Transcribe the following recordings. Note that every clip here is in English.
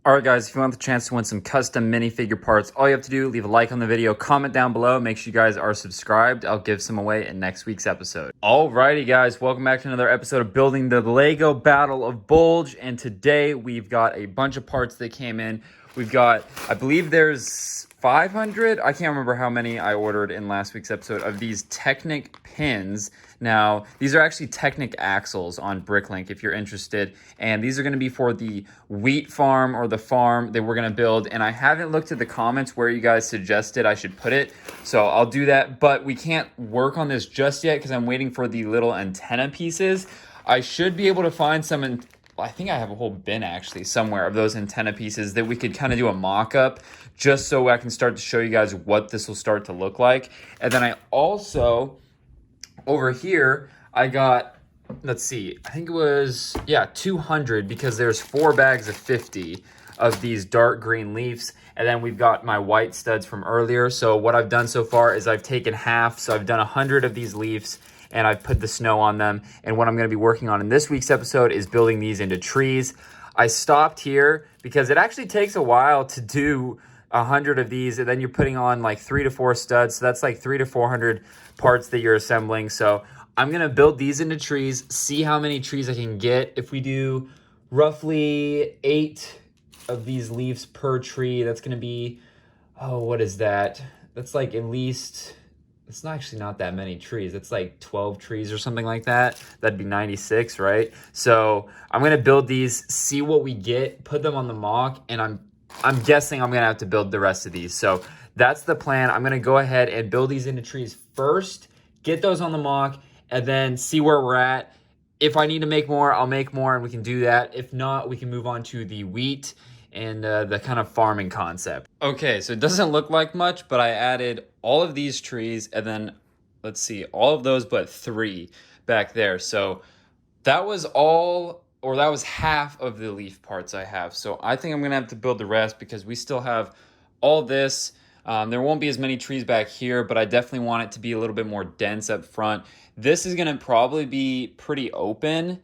All right, guys, if you want the chance to win some custom minifigure parts, all you have to do, leave a like on the video, comment down below, make sure you guys are subscribed. I'll give some away in next week's episode. Alrighty, guys, welcome back to another episode of Building the Lego Battle of Bulge, and today we've got a bunch of parts that came in. We've got, I believe there's 500, I can't remember how many I ordered in last week's episode, of these Technic pins. Now, these are actually Technic axles on BrickLink if you're interested, and these are going to be for the wheat farm or the farm that we're going to build, and I haven't looked at the comments where you guys suggested I should put it, so I'll do that, but we can't work on this just yet because I'm waiting for the little antenna pieces. I should be able to find some, I think I have a whole bin actually somewhere of those antenna pieces that we could kind of do a mock-up just so I can start to show you guys what this will start to look like. And then I also, over here, I got, let's see, I think it was, 200 because there's 4 bags of 50 of these dark green leaves. And then we've got my white studs from earlier. So what I've done so far is I've taken half. So I've done 100 of these leaves and I've put the snow on them. And what I'm going to be working on in this week's episode is building these into trees. I stopped here because it actually takes a while to do 100 of these, and then you're putting on like 3 to 4 studs. So that's like 300 to 400 parts that you're assembling. So I'm going to build these into trees, see how many trees I can get. If we do roughly 8 of these leaves per tree, that's going to be, oh, what is that? That's like at least, it's not actually not that many trees. It's like 12 trees or something like that. That'd be 96, right? So I'm going to build these, see what we get, put them on the mock, and I'm guessing I'm going to have to build the rest of these. So that's the plan. I'm going to go ahead and build these into trees first, get those on the mock, and then see where we're at. If I need to make more, I'll make more, and we can do that. If not, we can move on to the wheat and the kind of farming concept. Okay, so it doesn't look like much, but I added all of these trees, and then, let's see, all of those but 3 back there. So that was all, or that was half of the leaf parts I have. So I think I'm going to have to build the rest because we still have all this. There won't be as many trees back here, but I definitely want it to be a little bit more dense up front. This is going to probably be pretty open.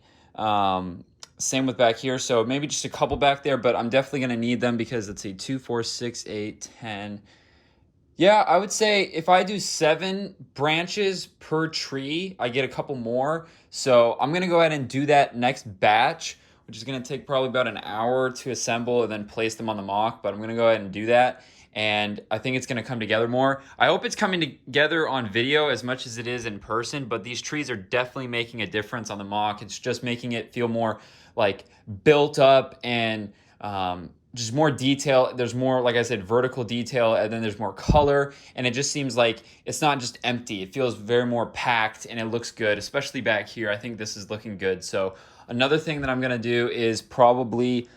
Same with back here. So maybe just a couple back there, but I'm definitely going to need them because let's see, 2, 4, 6, 8, 10. Yeah, I would say if I do 7 branches per tree, I get a couple more. So I'm going to go ahead and do that next batch, which is going to take probably about an hour to assemble and then place them on the mock. But I'm going to go ahead and do that. And I think it's going to come together more. I hope it's coming together on video as much as it is in person. But these trees are definitely making a difference on the mock. It's just making it feel more like built up and just more detail. There's more, like I said, vertical detail, and then there's more color, and it just seems like it's not just empty. It feels very more packed, and it looks good, especially back here. I think this is looking good. So another thing that I'm going to do is probably,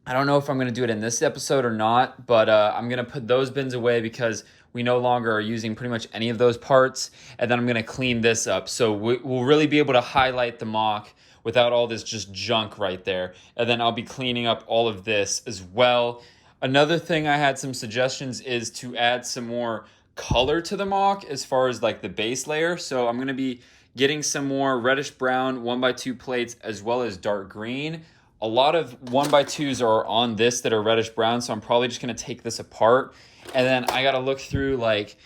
I don't know if I'm going to do it in this episode or not, but I'm going to put those bins away because we no longer are using pretty much any of those parts, and then I'm going to clean this up. So we'll really be able to highlight the mock without all this just junk right there. And then I'll be cleaning up all of this as well. Another thing I had some suggestions is to add some more color to the mock as far as like the base layer. So I'm gonna be getting some more reddish brown 1x2 plates as well as dark green. A lot of 1x2s are on this that are reddish brown, so I'm probably just gonna take this apart. And then I gotta look through like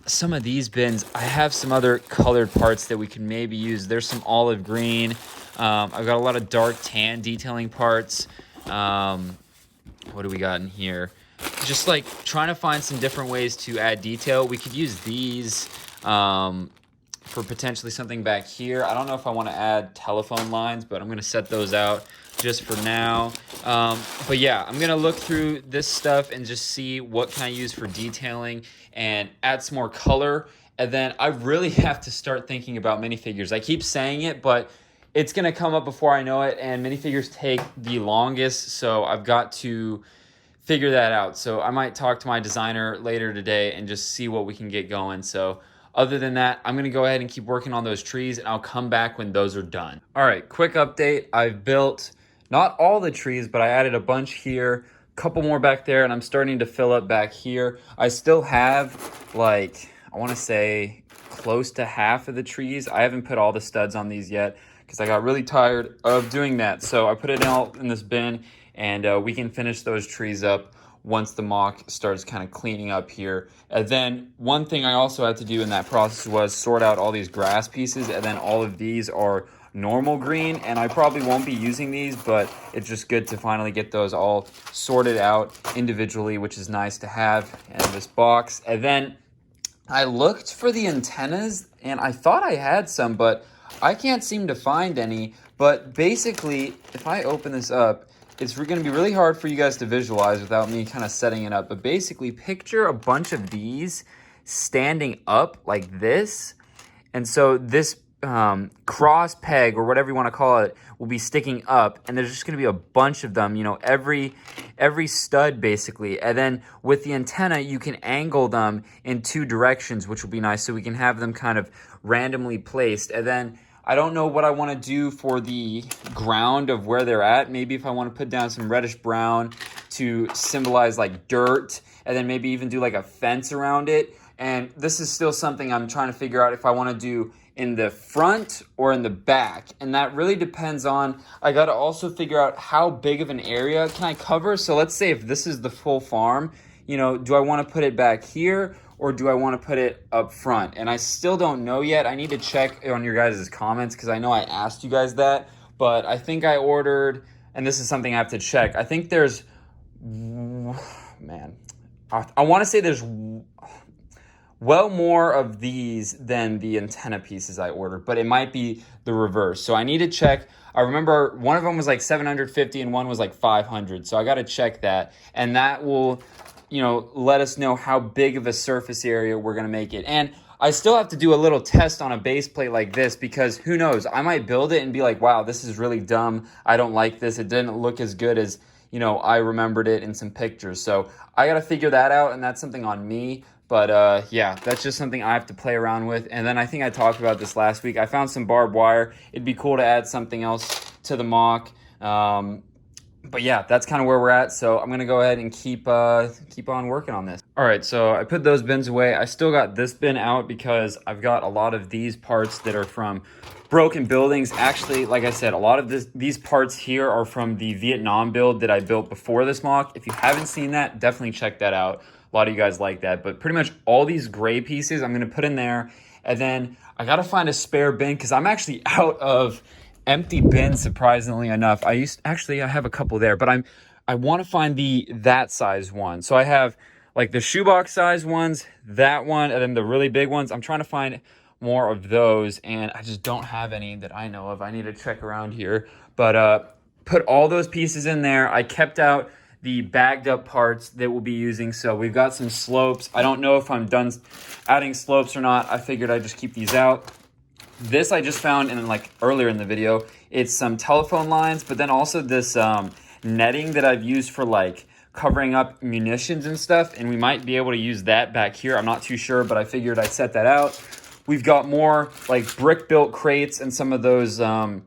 some of these bins. I have some other colored parts that we can maybe use. There's some olive green. I've got a lot of dark tan detailing parts. What do we got in here? Just like trying to find some different ways to add detail. We could use these for potentially something back here. I don't know if I want to add telephone lines, but I'm going to set those out just for now. But yeah, I'm going to look through this stuff and just see what can I use for detailing and add some more color. And then I really have to start thinking about minifigures. I keep saying it, but it's going to come up before I know it, and minifigures take the longest, so I've got to figure that out. So I might talk to my designer later today and just see what we can get going. So other than that, I'm going to go ahead and keep working on those trees, and I'll come back when those are done. All right, quick update. I've built not all the trees, but I added a bunch here, a couple more back there, and I'm starting to fill up back here. I still have, like, I want to say close to half of the trees. I haven't put all the studs on these yet, because I got really tired of doing that. So I put it all in this bin, and we can finish those trees up once the mock starts kind of cleaning up here. And then one thing I also had to do in that process was sort out all these grass pieces, and then all of these are normal green, and I probably won't be using these, but it's just good to finally get those all sorted out individually, which is nice to have in this box. And then I looked for the antennas, and I thought I had some, but I can't seem to find any. But basically, if I open this up, it's going to be really hard for you guys to visualize without me kind of setting it up. But basically, picture a bunch of these standing up like this. And so this cross peg, or whatever you want to call it, will be sticking up. And there's just going to be a bunch of them, you know, every stud basically. And then with the antenna, you can angle them in 2 directions, which will be nice. So we can have them kind of randomly placed. And then I don't know what I want to do for the ground of where they're at. Maybe if I want to put down some reddish brown to symbolize like dirt, and then maybe even do like a fence around it. And this is still something I'm trying to figure out if I want to do in the front or in the back. And that really depends on, I got to also figure out how big of an area can I cover. So let's say if this is the full farm, you know, do I want to put it back here, or do I want to put it up front? And I still don't know yet. I need to check on your guys' comments, because I know I asked you guys that, but I think I ordered, and this is something I have to check. I think there's, man, I want to say there's well more of these than the antenna pieces I ordered, but it might be the reverse. So I need to check. I remember one of them was like 750 and one was like 500. So I got to check that, and that will, you know, let us know how big of a surface area we're going to make it. And I still have to do a little test on a base plate like this, because who knows, I might build it and be like, wow, this is really dumb. I don't like this. It didn't look as good as, you know, I remembered it in some pictures. So I got to figure that out, and that's something on me. But yeah, that's just something I have to play around with. And then I think I talked about this last week. I found some barbed wire. It'd be cool to add something else to the mock. But yeah, that's kind of where we're at. So I'm going to go ahead and keep on working on this. All right, so I put those bins away. I still got this bin out because I've got a lot of these parts that are from broken buildings. Actually, like I said, a lot of these parts here are from the Vietnam build that I built before this mock. If you haven't seen that, definitely check that out. A lot of you guys like that. But pretty much all these gray pieces I'm going to put in there. And then I got to find a spare bin, because I'm actually out of empty bins, surprisingly enough. I have a couple there, but I want to find that size one. So I have like the shoebox size ones, that one, and then the really big ones. I'm trying to find more of those, and I just don't have any that I know of. I need to check around here, but put all those pieces in there. I kept out the bagged up parts that we'll be using. So we've got some slopes. I don't know if I'm done adding slopes or not. I figured I'd just keep these out. This I just found in like earlier in the video. It's some telephone lines, but then also this netting that I've used for like covering up munitions and stuff. And we might be able to use that back here. I'm not too sure, but I figured I'd set that out. We've got more like brick built crates and some of those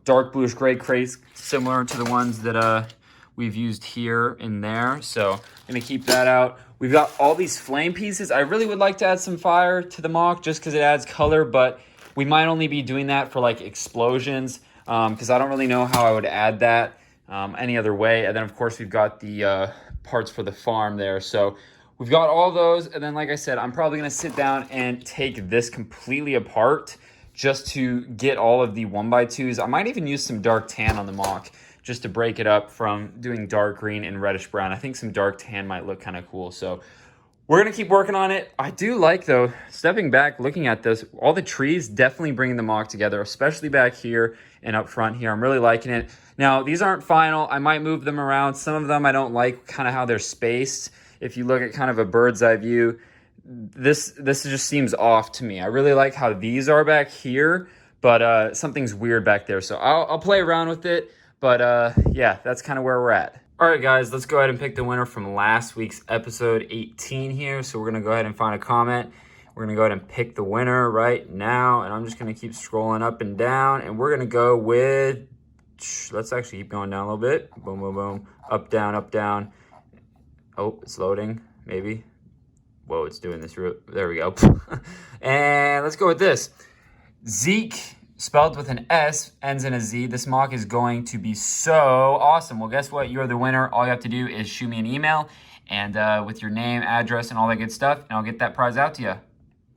dark bluish gray crates, similar to the ones that we've used here and there. So I'm gonna keep that out. We've got all these flame pieces. I really would like to add some fire to the mock just because it adds color, but we might only be doing that for like explosions, because I don't really know how I would add that any other way. And then of course we've got the parts for the farm there. So we've got all those. And then like I said, I'm probably gonna sit down and take this completely apart just to get all of the 1x2s. I might even use some dark tan on the mock just to break it up from doing dark green and reddish brown. I think some dark tan might look kind of cool. So we're gonna keep working on it. I do like though, stepping back, looking at this, all the trees definitely bringing the mock together, especially back here and up front here. I'm really liking it. Now, these aren't final. I might move them around. Some of them I don't like kind of how they're spaced. If you look at kind of a bird's eye view, this just seems off to me. I really like how these are back here, but something's weird back there. So I'll play around with it. But yeah, that's kind of where we're at. All right, guys, let's go ahead and pick the winner from last week's episode 18 here. So we're going to go ahead and find a comment. We're going to go ahead and pick the winner right now. And I'm just going to keep scrolling up and down. And we're going to go with, let's actually keep going down a little bit. Boom, boom, boom. Up, down, up, down. Oh, it's loading, maybe. Whoa, it's doing this route. There we go. And let's go with this. Zeke spelled with an S, ends in a Z. This mock is going to be so awesome. Well, guess what? You're the winner. All you have to do is shoot me an email and with your name, address, and all that good stuff, and I'll get that prize out to you.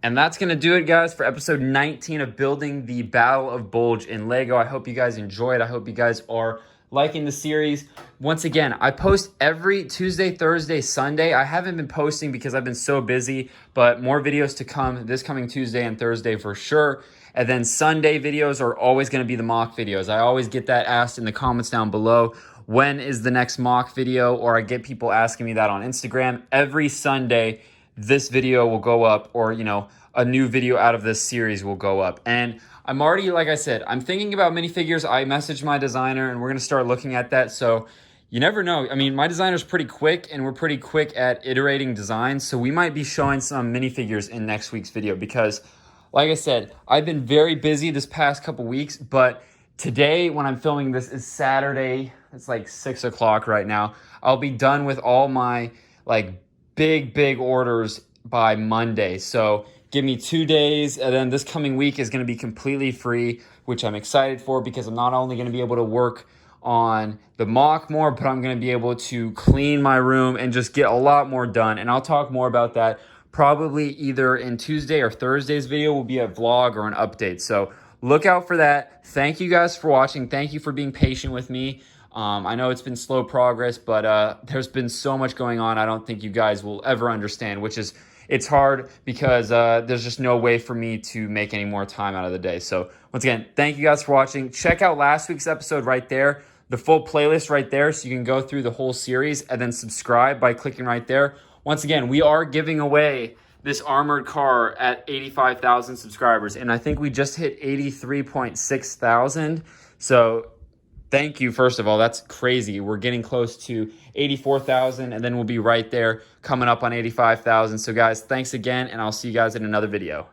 And that's going to do it, guys, for episode 19 of building the Battle of Bulge in Lego. I hope you guys enjoyed. I hope you guys are liking the series. Once again, I post every Tuesday, Thursday, Sunday. I haven't been posting because I've been so busy, but more videos to come this coming Tuesday and Thursday for sure. And then Sunday videos are always going to be the mock videos. I always get that asked in the comments down below. When is the next mock video? Or I get people asking me that on Instagram. Every Sunday, this video will go up, or, you know, a new video out of this series will go up. And I'm already, like I said, I'm thinking about minifigures. I messaged my designer and we're going to start looking at that. So you never know. I mean, my designer's pretty quick and we're pretty quick at iterating designs. So we might be showing some minifigures in next week's video because, like I said, I've been very busy this past couple weeks, but today when I'm filming this is Saturday. It's like 6 o'clock right now. I'll be done with all my like big orders by Monday. So give me 2 days, and then this coming week is going to be completely free, which I'm excited for because I'm not only going to be able to work on the mock more, but I'm going to be able to clean my room and just get a lot more done. And I'll talk more about that probably either in Tuesday or Thursday's video will be a vlog or an update. So look out for that. Thank you guys for watching. Thank you for being patient with me. I know it's been slow progress, but there's been so much going on. I don't think you guys will ever understand, which is, it's hard because there's just no way for me to make any more time out of the day. So once again, thank you guys for watching. Check out last week's episode right there, the full playlist right there, so you can go through the whole series, and then subscribe by clicking right there. Once again, we are giving away this armored car at 85,000 subscribers, and I think we just hit 83.6 thousand. So thank you, first of all. That's crazy. We're getting close to 84,000, and then we'll be right there coming up on 85,000. So guys, thanks again, and I'll see you guys in another video.